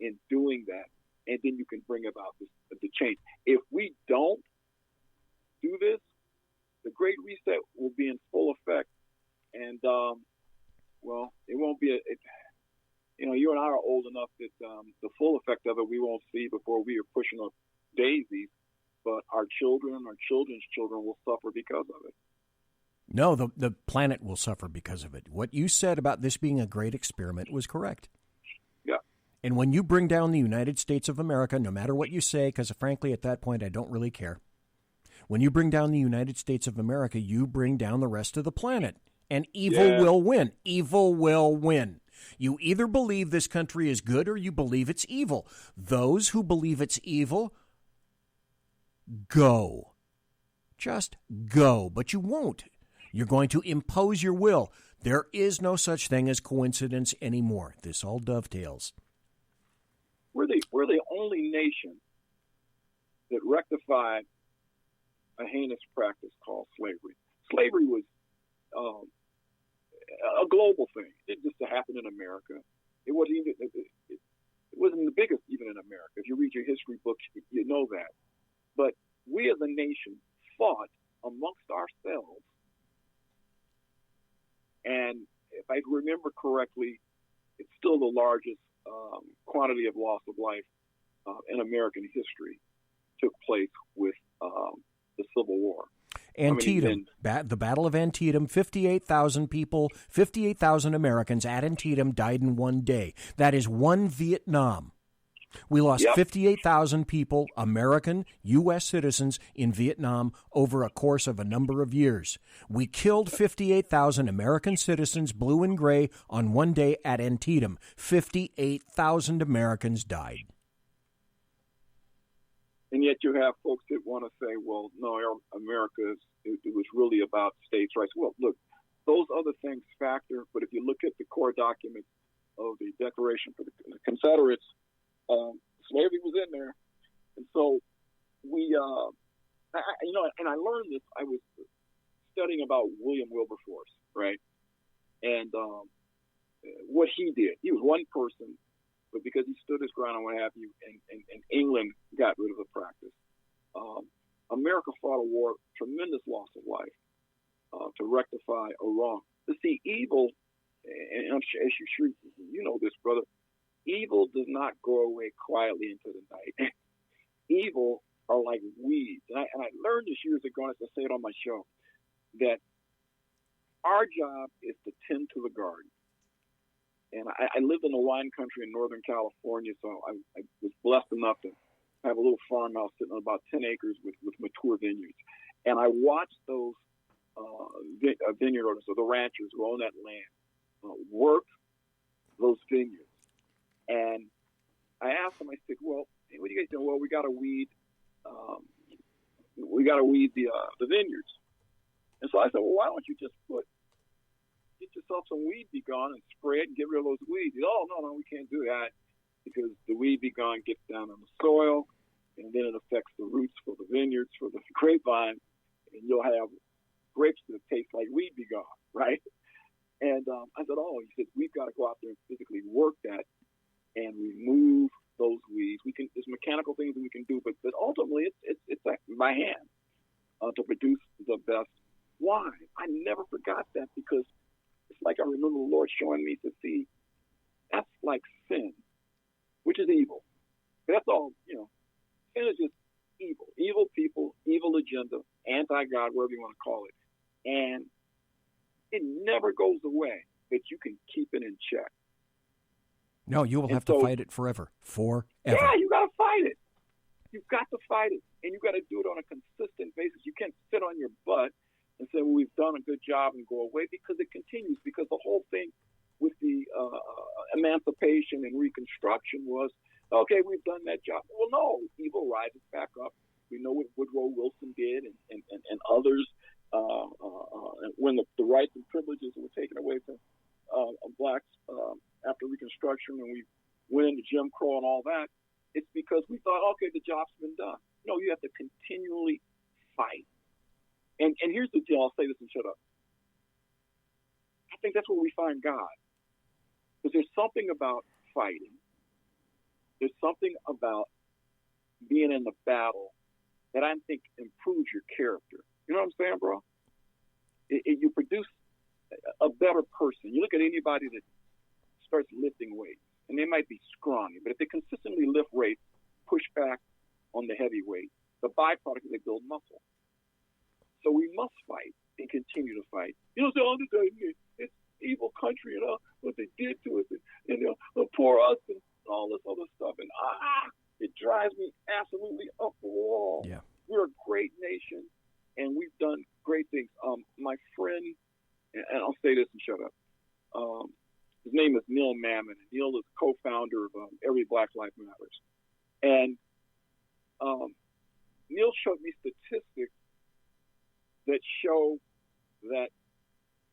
in doing that, and then you can bring about the change. If we don't do this, the Great Reset will be in full effect, and well, it won't be you and I are old enough that the full effect of it we won't see before we are pushing up daisies, but our children, our children's children will suffer because of it. No, the planet will suffer because of it. What you said about this being a great experiment was correct. Yeah. And when you bring down the United States of America, no matter what you say, because frankly, at that point, I don't really care. When you bring down the United States of America, you bring down the rest of the planet. And evil will win. Evil will win. You either believe this country is good or you believe it's evil. Those who believe it's evil, go. Just go. But you won't. You're going to impose your will. There is no such thing as coincidence anymore. This all dovetails. We're the only nation that rectified a heinous practice called slavery. Slavery was a global thing. It just happened in America. It wasn't the biggest even in America. If you read your history books, you know that. But we as a nation fought amongst ourselves. And if I remember correctly, it's still the largest quantity of loss of life in American history took place with the Civil War. Antietam, the Battle of Antietam, 58,000 people, 58,000 Americans at Antietam died in one day. That is one Vietnam. We lost 58,000 people, American, U.S. citizens, in Vietnam over a course of a number of years. We killed 58,000 American citizens, blue and gray, on one day at Antietam. 58,000 Americans died. And yet you have folks that want to say, well, no, America, it was really about states' rights. Well, look, those other things factor, but if you look at the core documents of the Declaration for the Confederates, slavery was in there. And so we, and I learned this, I was studying about William Wilberforce, right? And what he did. He was one person, but because he stood his ground and what have you, and England got rid of the practice. America fought a war, tremendous loss of life, to rectify a wrong. To see evil, and I'm sure you know this, brother, evil does not go away quietly into the night. Evil are like weeds. And I learned this years ago, and I say it on my show, that our job is to tend to the garden. And I lived in the wine country in Northern California, so I was blessed enough to have a little farmhouse sitting on about 10 acres with mature vineyards. And I watched those vineyard owners, so the ranchers who own that land, work those vineyards. And I asked them, I said, well, hey, what are you guys doing? Well, we got to weed the vineyards. And so I said, well, why don't you just get yourself some weed be gone and spray it and get rid of those weeds. Oh, no, we can't do that because the weed be gone gets down on the soil and then it affects the roots for the vineyards, for the grapevine, and you'll have grapes that taste like weed be gone, right? And I said, he said, we've got to go out there and physically work that and remove those weeds. There's mechanical things that we can do, but ultimately it's like by hand to produce the best wine. I never forgot that because it's like I remember the Lord showing me to see that's like sin, which is evil. That's all, sin is just evil. Evil people, evil agenda, anti-God, whatever you want to call it. And it never goes away, but you can keep it in check. No, you will have to fight it forever. Forever. Yeah, you got to fight it. You've got to fight it. And you got to do it on a consistent basis. You can't sit on your butt and say, well, we've done a good job and go away, because it continues. Because the whole thing with the emancipation and Reconstruction was, okay, we've done that job. Well, no, evil rises back up. We know what Woodrow Wilson did and others when the rights and privileges were taken away from blacks after Reconstruction, and we went into Jim Crow and all that. It's because we thought, okay, the job's been done. No, you have to continually fight. And here's the deal. I'll say this and shut up. I think that's where we find God. Because there's something about fighting there's something about being in the battle that I think improves your character. You know what I'm saying, bro? You produce a better person. You look at anybody that starts lifting weights, and they might be scrawny, but if they consistently lift weights, push back on the heavy weight, the byproduct is they build muscle. So we must fight and continue to fight. You know, it's evil country and what they did to us, and they'll pour us and all this other stuff, and it drives me absolutely up the wall. Yeah. We're a great nation, and we've done great things. My friend, and I'll say this and shut up. His name is Neil Mammon. Neil is co-founder of Every Black Life Matters. And Neil showed me statistics that show that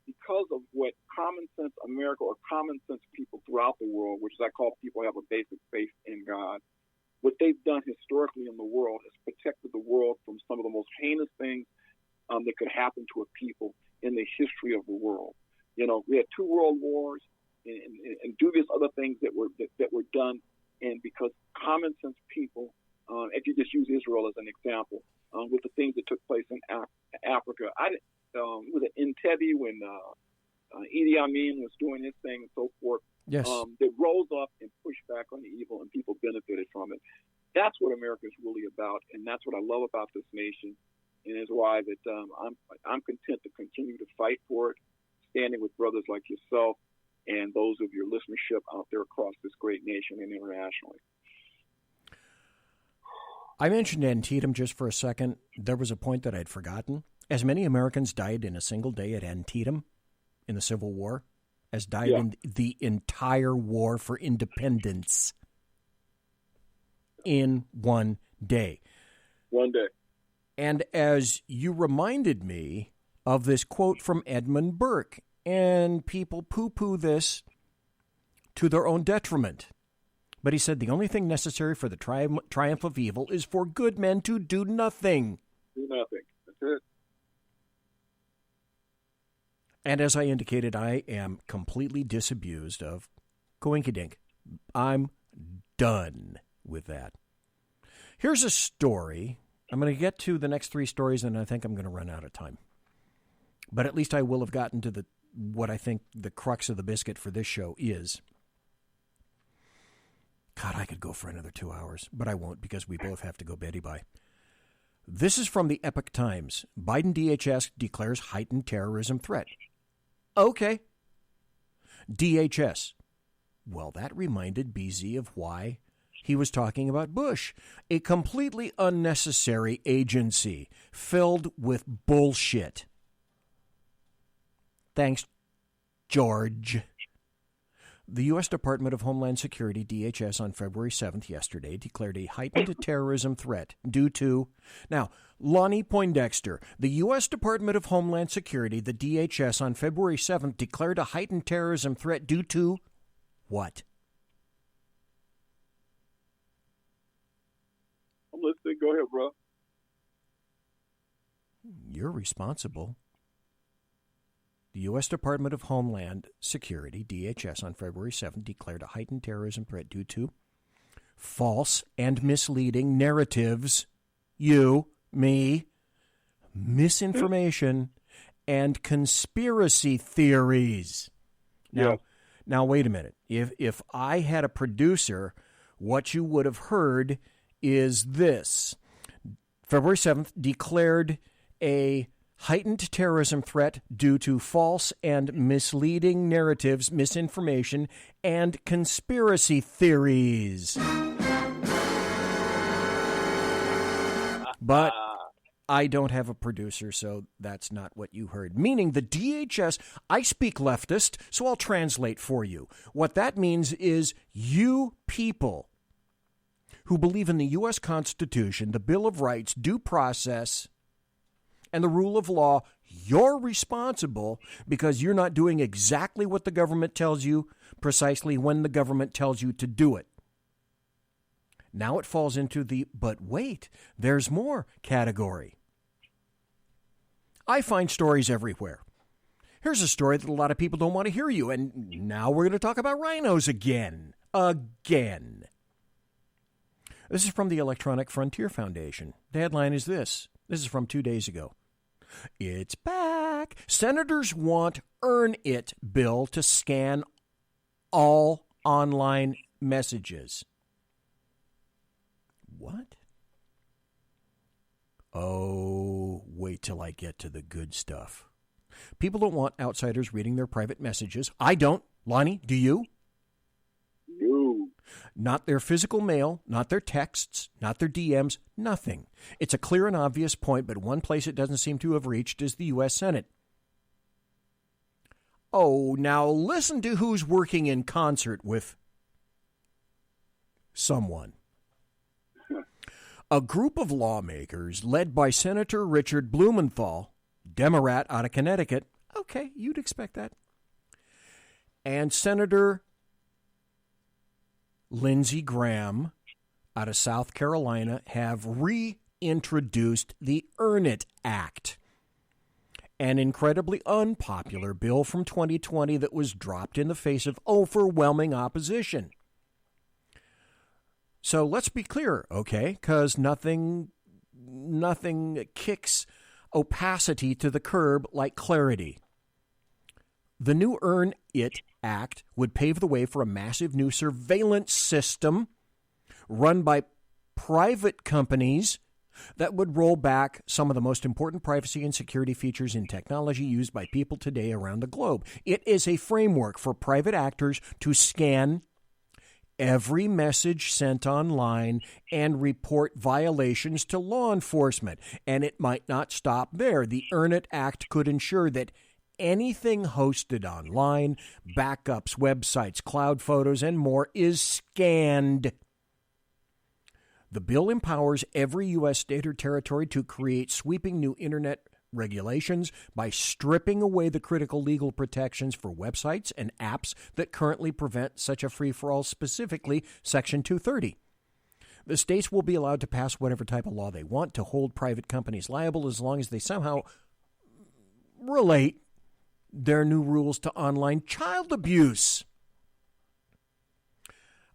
because of what common sense America or common sense people throughout the world, which I call people who have a basic faith in God, what they've done historically in the world is protected the world from some of the most heinous things that could happen to a people in the history of the world. You know, we had 2 world wars and dubious other things that were done, and because common sense people, if you just use Israel as an example, with the things that took place in Africa, it was in Entebbe when Idi Amin was doing his thing and so forth. Yes. That rose up and pushed back on the evil, and people benefited from it. That's what America is really about, and that's what I love about this nation, and is why that I'm content to continue to fight for it, standing with brothers like yourself and those of your listenership out there across this great nation and internationally. I mentioned Antietam just for a second. There was a point that I'd forgotten. As many Americans died in a single day at Antietam in the Civil War as died in the entire war for independence in one day. One day. And as you reminded me of this quote from Edmund Burke, and people poo-poo this to their own detriment. But he said the only thing necessary for the triumph of evil is for good men to do nothing. Do nothing. That's it. And as I indicated, I am completely disabused of coinkydink. I'm done with that. Here's a story. I'm going to get to the next 3 stories, and I think I'm going to run out of time. But at least I will have gotten to what I think the crux of the biscuit for this show is. God, I could go for another 2 hours, but I won't because we both have to go beddy bye. This is from the Epoch Times. Biden DHS declares heightened terrorism threat. Okay. DHS. Well, that reminded BZ of why he was talking about Bush. A completely unnecessary agency filled with bullshit. Thanks, George. The U.S. Department of Homeland Security, DHS, on February 7th, yesterday, declared a heightened terrorism threat due to... Now, Lonnie Poindexter, the U.S. Department of Homeland Security, the DHS, on February 7th, declared a heightened terrorism threat due to what? I'm listening. Go ahead, bro. You're responsible. The U.S. Department of Homeland Security, DHS, on February 7th, declared a heightened terrorism threat due to false and misleading narratives, you, me, misinformation, and conspiracy theories. Now, wait a minute. If I had a producer, what you would have heard is this. February 7th declared a heightened terrorism threat due to false and misleading narratives, misinformation, and conspiracy theories. But I don't have a producer, so that's not what you heard. Meaning the DHS, I speak leftist, so I'll translate for you. What that means is you people who believe in the U.S. Constitution, the Bill of Rights, due process, and the rule of law, you're responsible because you're not doing exactly what the government tells you precisely when the government tells you to do it. Now it falls into the, but wait, there's more category. I find stories everywhere. Here's a story that a lot of people don't want to hear you, and now we're going to talk about rhinos again. Again. This is from the Electronic Frontier Foundation. The headline is this. This is from 2 days ago. It's back. Senators want Earn It bill to scan all online messages. What? Oh, wait till I get to the good stuff. People don't want outsiders reading their private messages. I don't. Lonnie, do you? No. Not their physical mail, not their texts, not their DMs, nothing. It's a clear and obvious point, but one place it doesn't seem to have reached is the U.S. Senate. Oh, now listen to who's working in concert with someone. A group of lawmakers led by Senator Richard Blumenthal, Democrat out of Connecticut. Okay, you'd expect that. And Senator Lindsey Graham out of South Carolina have reintroduced the Earn It Act, an incredibly unpopular bill from 2020 that was dropped in the face of overwhelming opposition. So let's be clear, okay? Because nothing kicks opacity to the curb like clarity. The new Earn It Act would pave the way for a massive new surveillance system run by private companies that would roll back some of the most important privacy and security features in technology used by people today around the globe. It is a framework for private actors to scan every message sent online and report violations to law enforcement. And it might not stop there. The Earn It Act could ensure that anything hosted online, backups, websites, cloud photos, and more is scanned. The bill empowers every U.S. state or territory to create sweeping new internet regulations by stripping away the critical legal protections for websites and apps that currently prevent such a free-for-all, specifically Section 230. The states will be allowed to pass whatever type of law they want to hold private companies liable as long as they somehow relate their new rules to online child abuse.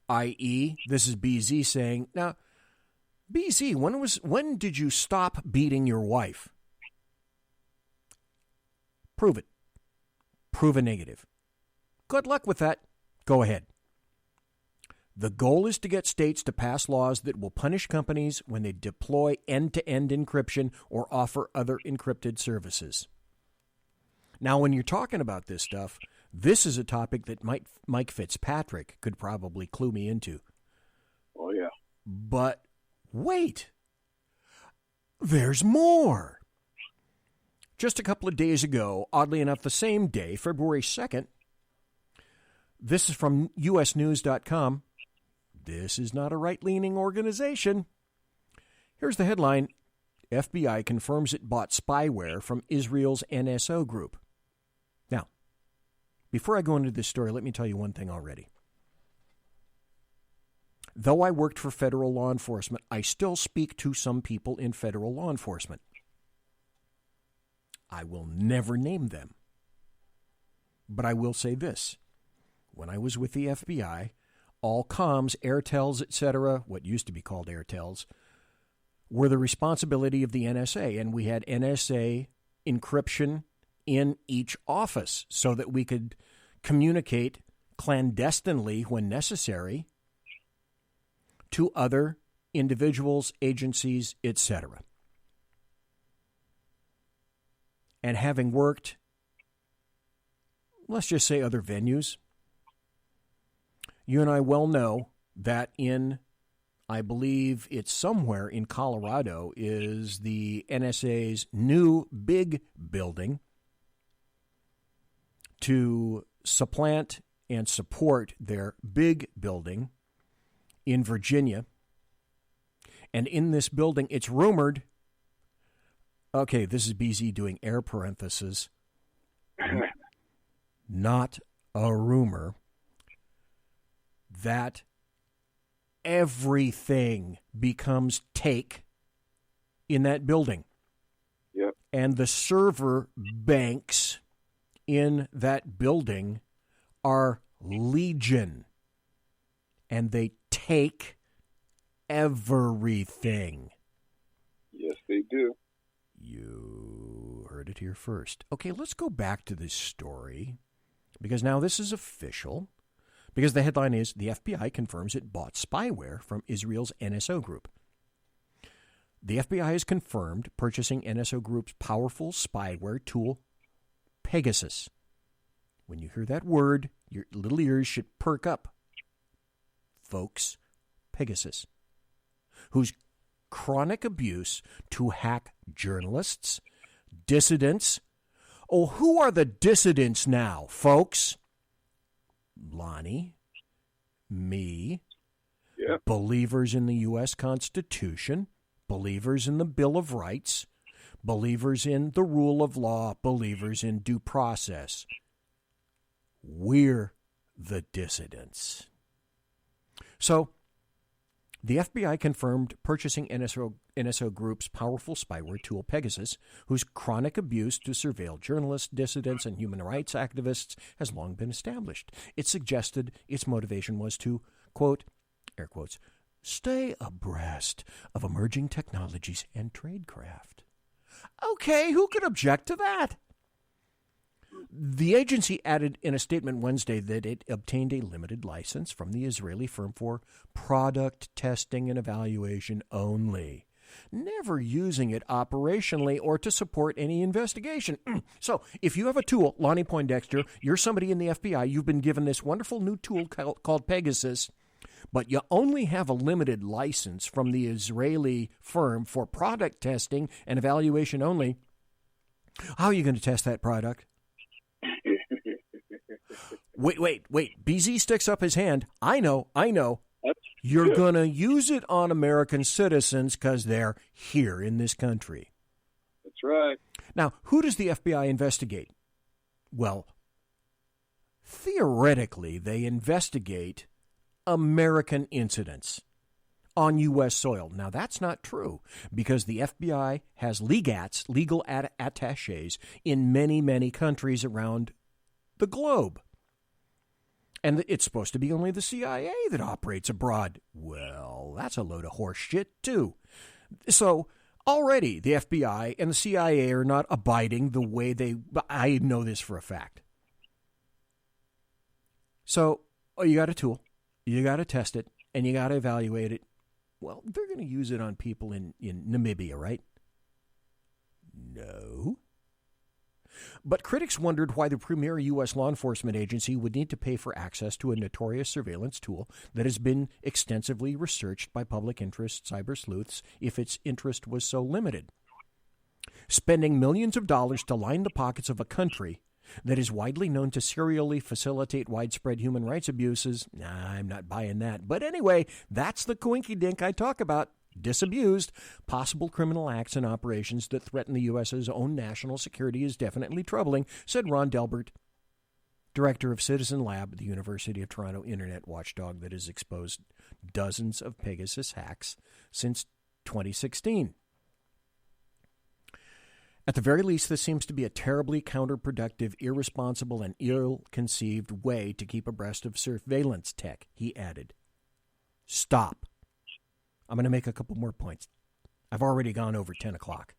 I.e., this is BZ saying, now, BZ, when did you stop beating your wife? Prove it. Prove a negative. Good luck with that. Go ahead. The goal is to get states to pass laws that will punish companies when they deploy end-to-end encryption or offer other encrypted services. Now, when you're talking about this stuff, this is a topic that Mike Fitzpatrick could probably clue me into. Oh, yeah. But wait. There's more. Just a couple of days ago, oddly enough, the same day, February 2nd, this is from usnews.com. This is not a right-leaning organization. Here's the headline. FBI confirms it bought spyware from Israel's NSO group. Now, before I go into this story, let me tell you one thing already. Though I worked for federal law enforcement, I still speak to some people in federal law enforcement. I will never name them. But I will say this. When I was with the FBI, all comms, Airtels, etc., what used to be called Airtels, were the responsibility of the NSA. And we had NSA encryption in each office so that we could communicate clandestinely when necessary to other individuals, agencies, etc. And having worked, let's just say other venues, you and I well know that in, I believe it's somewhere in Colorado, is the NSA's new big building to supplant and support their big building in Virginia. And in this building, it's rumored, okay, this is BZ doing air parentheses, not a rumor, that everything becomes take in that building. Yep. And the server banks in that building are legion. And they take everything. Yes, they do. You heard it here first. Okay, let's go back to this story, because now this is official, because the headline is, the FBI confirms it bought spyware from Israel's NSO group. The FBI has confirmed purchasing NSO Group's powerful spyware tool, Pegasus. When you hear that word, your little ears should perk up. Folks, Pegasus, whose chronic abuse to hack journalists, dissidents. Oh, who are the dissidents now, folks? Lonnie, me, yeah. Believers in the U.S. Constitution, believers in the Bill of Rights, believers in the rule of law, believers in due process. We're the dissidents. So, the FBI confirmed purchasing NSO Group's powerful spyware tool, Pegasus, whose chronic abuse to surveil journalists, dissidents, and human rights activists has long been established. It suggested its motivation was to, quote, air quotes, stay abreast of emerging technologies and tradecraft. Okay, who could object to that? The agency added in a statement Wednesday that it obtained a limited license from the Israeli firm for product testing and evaluation only, never using it operationally or to support any investigation. So if you have a tool, Lonnie Poindexter, you're somebody in the FBI, you've been given this wonderful new tool called Pegasus, but you only have a limited license from the Israeli firm for product testing and evaluation only. How are you going to test that product? Wait. BZ sticks up his hand. I know. You're going to use it on American citizens because they're here in this country. That's right. Now, who does the FBI investigate? Well, theoretically, they investigate American incidents on U.S. soil. Now, that's not true because the FBI has legats, legal attaches, in many, many countries around the globe. And it's supposed to be only the CIA that operates abroad. Well, that's a load of horse shit, too. So already the FBI and the CIA are not abiding the way I know this for a fact. So you got a tool, you got to test it, and you got to evaluate it. Well, they're going to use it on people in Namibia, right? No. But critics wondered why the premier U.S. law enforcement agency would need to pay for access to a notorious surveillance tool that has been extensively researched by public interest cyber sleuths if its interest was so limited. Spending millions of dollars to line the pockets of a country that is widely known to serially facilitate widespread human rights abuses, I'm not buying that. But anyway, that's the coinky-dink I talk about. Disabused, possible criminal acts and operations that threaten the U.S.'s own national security is definitely troubling, said Ron Delbert, director of Citizen Lab, the University of Toronto internet watchdog that has exposed dozens of Pegasus hacks since 2016. At the very least, this seems to be a terribly counterproductive, irresponsible, and ill-conceived way to keep abreast of surveillance tech, he added. Stop. I'm going to make a couple more points. I've already gone over 10 o'clock,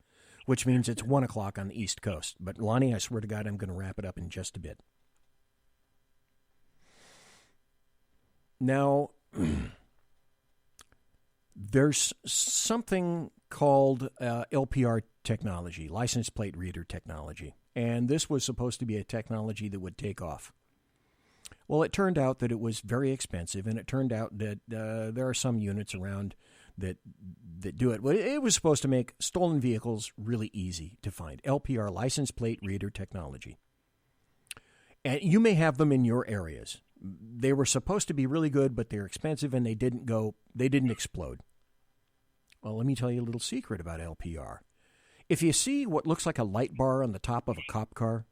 which means it's 1 o'clock on the East Coast. But, Lonnie, I swear to God, I'm going to wrap it up in just a bit. Now, there's something called LPR technology, license plate reader technology. And this was supposed to be a technology that would take off. Well, it turned out that it was very expensive, and it turned out that there are some units around that do it. Well, it was supposed to make stolen vehicles really easy to find. LPR, license plate reader technology. And you may have them in your areas. They were supposed to be really good, but they're expensive, and they didn't explode. Well, let me tell you a little secret about LPR. If you see what looks like a light bar on the top of a cop car,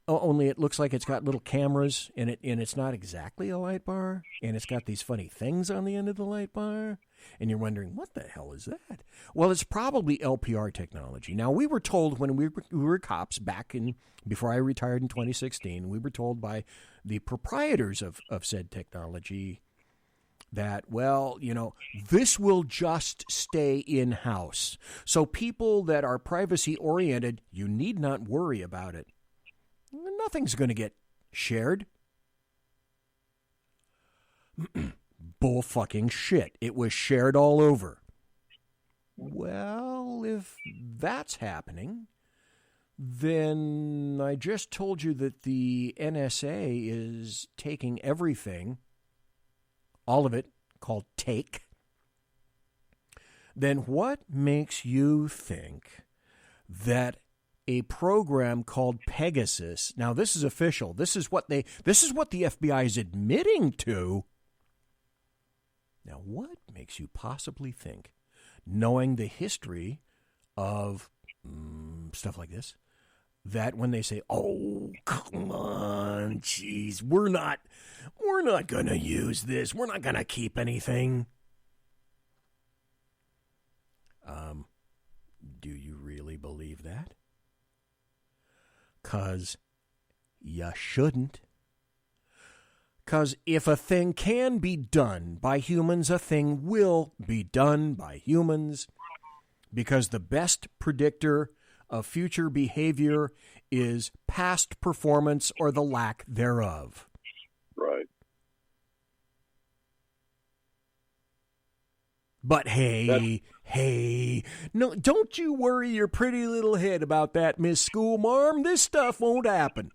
only it looks like it's got little cameras in it, and it's not exactly a light bar, and it's got these funny things on the end of the light bar, and you're wondering, what the hell is that? Well, it's probably LPR technology. Now, we were told when we were cops before I retired in 2016, we were told by the proprietors of said technology that, well, this will just stay in-house. So people that are privacy-oriented, you need not worry about it. Nothing's going to get shared. Bull fucking shit. It was shared all over. Well, if that's happening, then I just told you that the NSA is taking everything, all of it, called take. Then what makes you think that a program called Pegasus, now this is official, this is what the FBI is admitting to. Now what makes you possibly think, knowing the history of stuff like this, that when they say, oh, come on, geez, we're not going to use this, we're not going to keep anything. Do you really believe that? 'Cause you shouldn't. 'Cause if a thing can be done by humans, a thing will be done by humans. Because the best predictor of future behavior is past performance or the lack thereof. Right. But hey, no, don't you worry your pretty little head about that, Miss Schoolmarm. This stuff won't happen.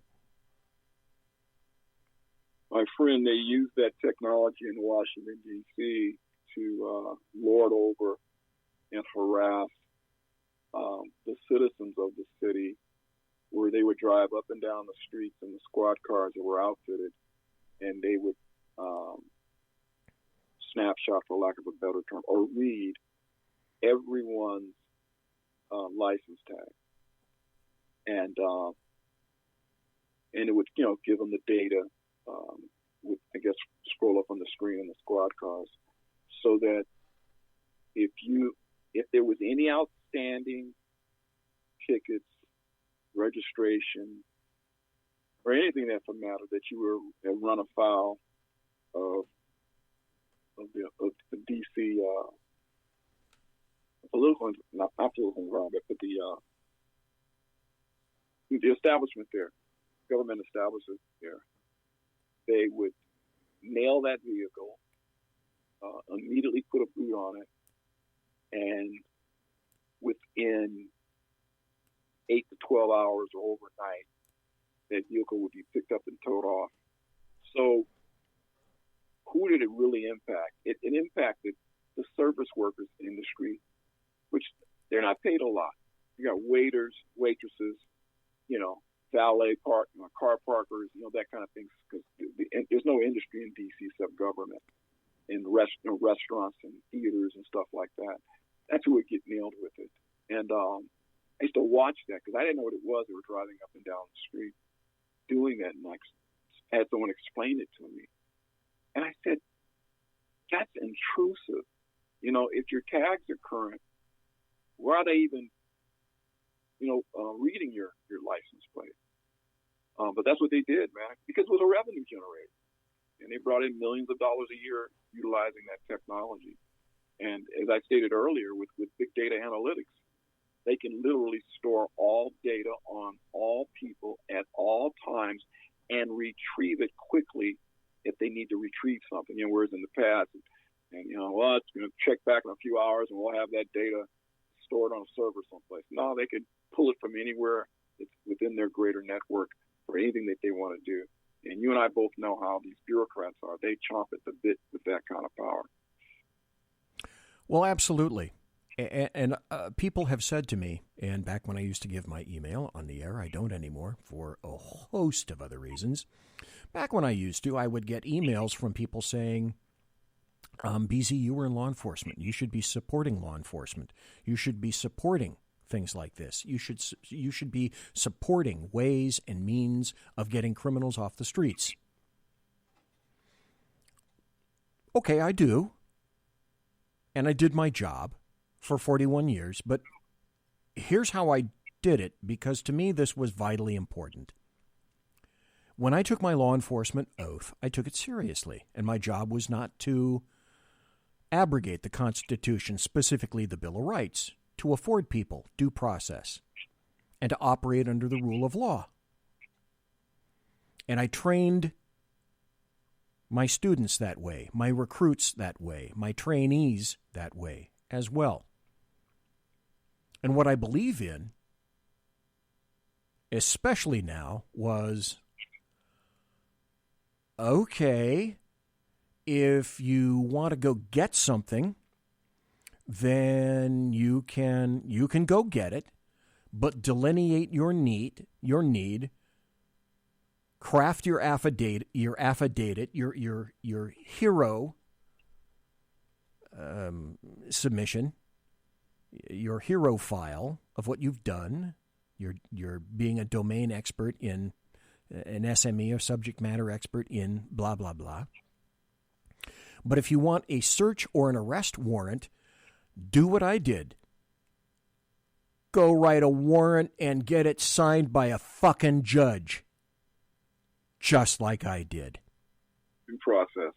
My friend, they use that technology in Washington, D.C. to lord over and harass the citizens of the city, where they would drive up and down the streets in the squad cars that were outfitted, and they would snapshot, for lack of a better term, or read everyone's license tag, and it would give them the data. Would, I guess, scroll up on the screen in the squad cars, so that if there was any outstanding tickets, registration, or anything that for matter that you were run afoul of the DC political, not political environment, but the establishment there, government establishment there, they would nail that vehicle, immediately put a boot on it, and within 8 to 12 hours or overnight, that vehicle would be picked up and towed off. So who did it really impact? It impacted the service workers industry, which they're not paid a lot. You got waiters, waitresses, valet car parkers, that kind of thing. Because there's no industry in D.C. except government, and restaurants and theaters and stuff like that. That's who would get nailed with it. And I used to watch that because I didn't know what it was. They were driving up and down the street doing that, and I had someone explain it to me. And I said, that's intrusive. If your tags are current, why are they even, reading your license plate? But that's what they did, man, because it was a revenue generator. And they brought in millions of dollars a year utilizing that technology. And as I stated earlier, with big data analytics, they can literally store all data on all people at all times and retrieve it quickly if they need to retrieve something. Whereas in the past, it's going to check back in a few hours and we'll have that data stored on a server someplace. No, they can pull it from anywhere. It's within their greater network for anything that they want to do. And you and I both know how these bureaucrats are. They chomp at the bit with that kind of power. Well, absolutely. And people have said to me, and back when I used to give my email on the air, I don't anymore for a host of other reasons. Back when I used to, I would get emails from people saying, BZ, you were in law enforcement. You should be supporting law enforcement. You should be supporting things like this. You should be supporting ways and means of getting criminals off the streets. Okay, I do. And I did my job for 41 years, but here's how I did it, because to me this was vitally important. When I took my law enforcement oath, I took it seriously, and my job was not to abrogate the Constitution, specifically the Bill of Rights, to afford people due process and to operate under the rule of law. And I trained my students that way, my recruits that way, my trainees that way as well. And what I believe in, especially now, was, okay, if you want to go get something, then you can go get it, but delineate your need, craft your affidavit, your hero submission, your hero file of what you've done. You're being a domain expert in an SME or subject matter expert in blah, blah, blah. But if you want a search or an arrest warrant, do what I did. Go write a warrant and get it signed by a fucking judge. Just like I did. Due process.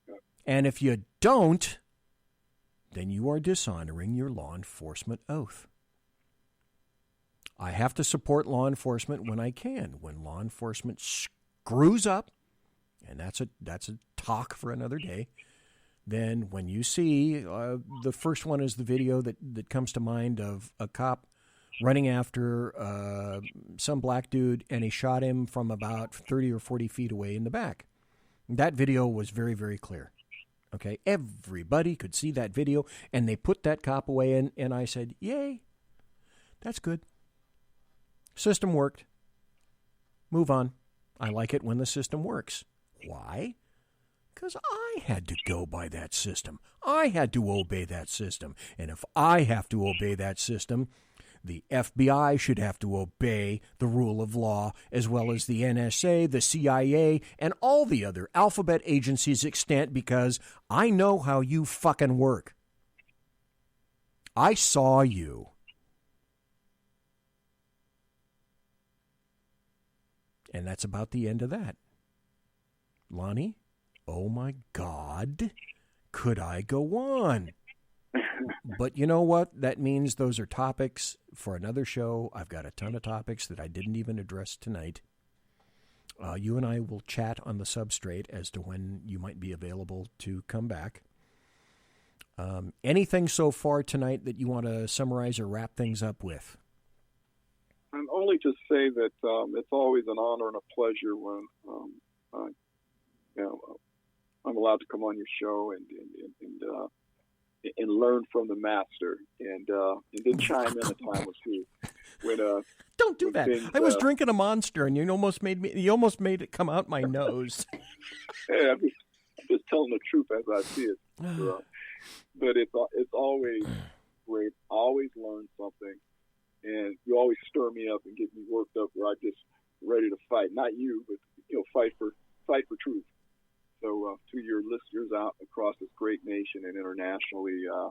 Yeah. And if you don't, then you are dishonoring your law enforcement oath. I have to support law enforcement when I can. When law enforcement screws up, and that's a talk for another day, then when you see, the first one is the video that comes to mind of a cop running after some black dude, and he shot him from about 30 or 40 feet away in the back. That video was very, very clear. Okay, everybody could see that video, and they put that cop away, and I said, yay, that's good. System worked. Move on. I like it when the system works. Why? Because I had to go by that system. I had to obey that system. And if I have to obey that system, the FBI should have to obey the rule of law, as well as the NSA, the CIA, and all the other alphabet agencies extant, because I know how you fucking work. I saw you. And that's about the end of that. Lonnie, oh my God, could I go on? But you know what? That means those are topics for another show. I've got a ton of topics that I didn't even address tonight. You and I will chat on the substrate as to when you might be available to come back. Anything so far tonight that you want to summarize or wrap things up with? And only to say that it's always an honor and a pleasure when I'm allowed to come on your show and learn from the master, and then chime in a time or two. When don't do that. I was drinking a Monster, and you almost made it come out my nose. Hey, I'm just telling the truth as I see it. But it's always great. I always learn something. And you always stir me up and get me worked up where I'm just ready to fight. Not you, but fight for truth. So to your listeners out across this great nation and internationally, I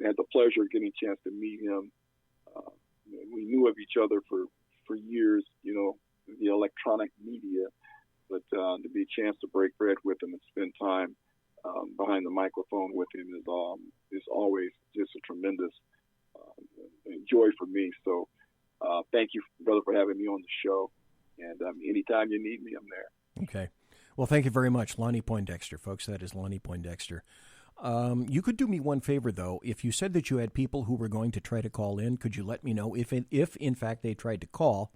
had the pleasure of getting a chance to meet him. We knew of each other for years, the electronic media, but to be a chance to break bread with him and spend time behind the microphone with him is always just a tremendous joy for me. So thank you, brother, for having me on the show. And anytime you need me, I'm there. Okay. Well, thank you very much. Lonnie Poindexter, folks. That is Lonnie Poindexter. You could do me one favor, though. If you said that you had people who were going to try to call in, could you let me know if in fact, they tried to call?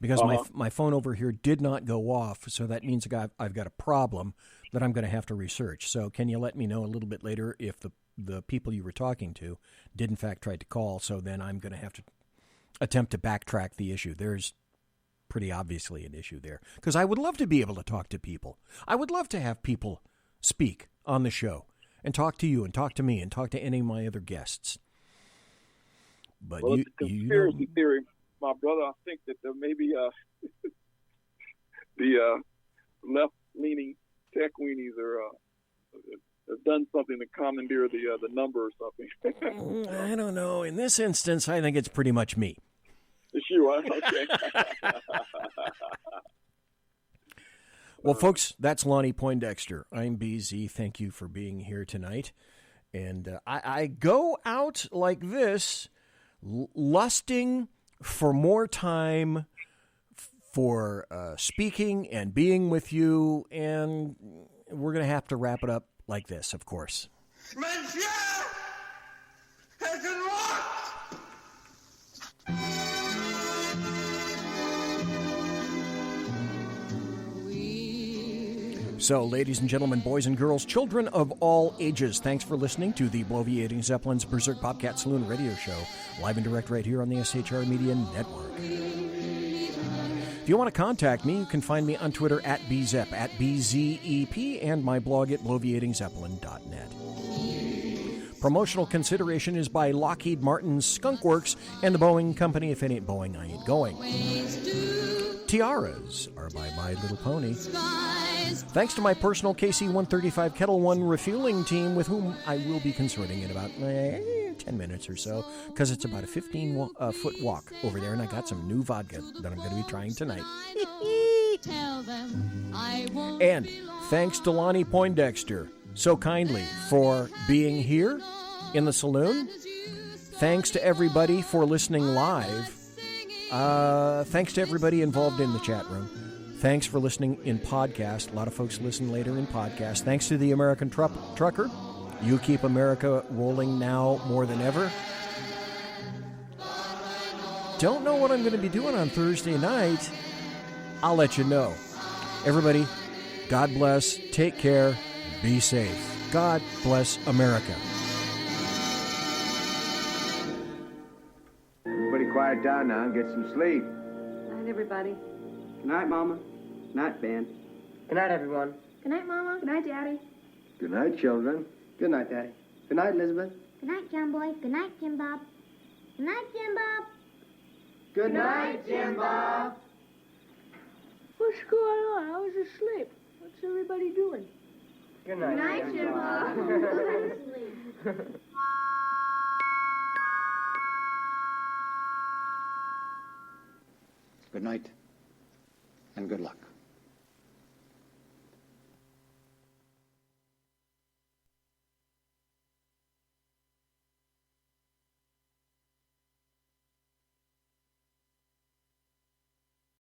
Because my phone over here did not go off, so that means I've got a problem that I'm going to have to research. So can you let me know a little bit later if the people you were talking to did in fact try to call? So then I'm going to have to attempt to backtrack the issue. There's pretty obviously an issue there, because I would love to be able to talk to people. I would love to have people speak on the show and talk to you and talk to me and talk to any of my other guests. But it's a conspiracy theory, my brother. I think that there may be the left-leaning tech weenies have done something to commandeer the number or something. I don't know. In this instance, I think it's pretty much me. It's you, huh? Okay. Well, folks, that's Lonnie Poindexter. I'm BZ. Thank you for being here tonight. And I go out like this, lusting for more time for speaking and being with you, and we're going to have to wrap it up like this, of course. Monsieur has unlocked! So, ladies and gentlemen, boys and girls, children of all ages, thanks for listening to the Bloviating Zeppelin's Berserk Bobcat Saloon radio show, live and direct right here on the SHR Media Network. If you want to contact me, you can find me on Twitter at BZEP, at BZEP, and my blog at bloviatingzeppelin.net. Promotional consideration is by Lockheed Martin's Skunk Works and the Boeing Company. If it ain't Boeing, I ain't going. Tiaras are by My Little Pony. Thanks to my personal KC-135 Kettle One refueling team, with whom I will be consorting in about 10 minutes or so, because it's about a 15-foot walk over there, and I got some new vodka that I'm going to be trying tonight. And thanks to Lonnie Poindexter so kindly for being here in the saloon. Thanks to everybody for listening live. Thanks to everybody involved in the chat room. Thanks for listening in podcast. A lot of folks listen later in podcast. Thanks to the American Trucker. You keep America rolling now more than ever. Don't know what I'm going to be doing on Thursday night. I'll let you know. Everybody, God bless. Take care. Be safe. God bless America. Everybody quiet down now and get some sleep. Good night, everybody. Good night, Mama. Good night, Ben. Good night, everyone. Good night, Mama. Good night, Daddy. Good night, children. Good night, Daddy. Good night, Elizabeth. Good night, John Boy. Good night, Jim Bob. Good night, Jim Bob. Good night, Jim Bob. What's going on? I was asleep. What's everybody doing? Good night. Good night, Jim Bob. Good night, and good luck.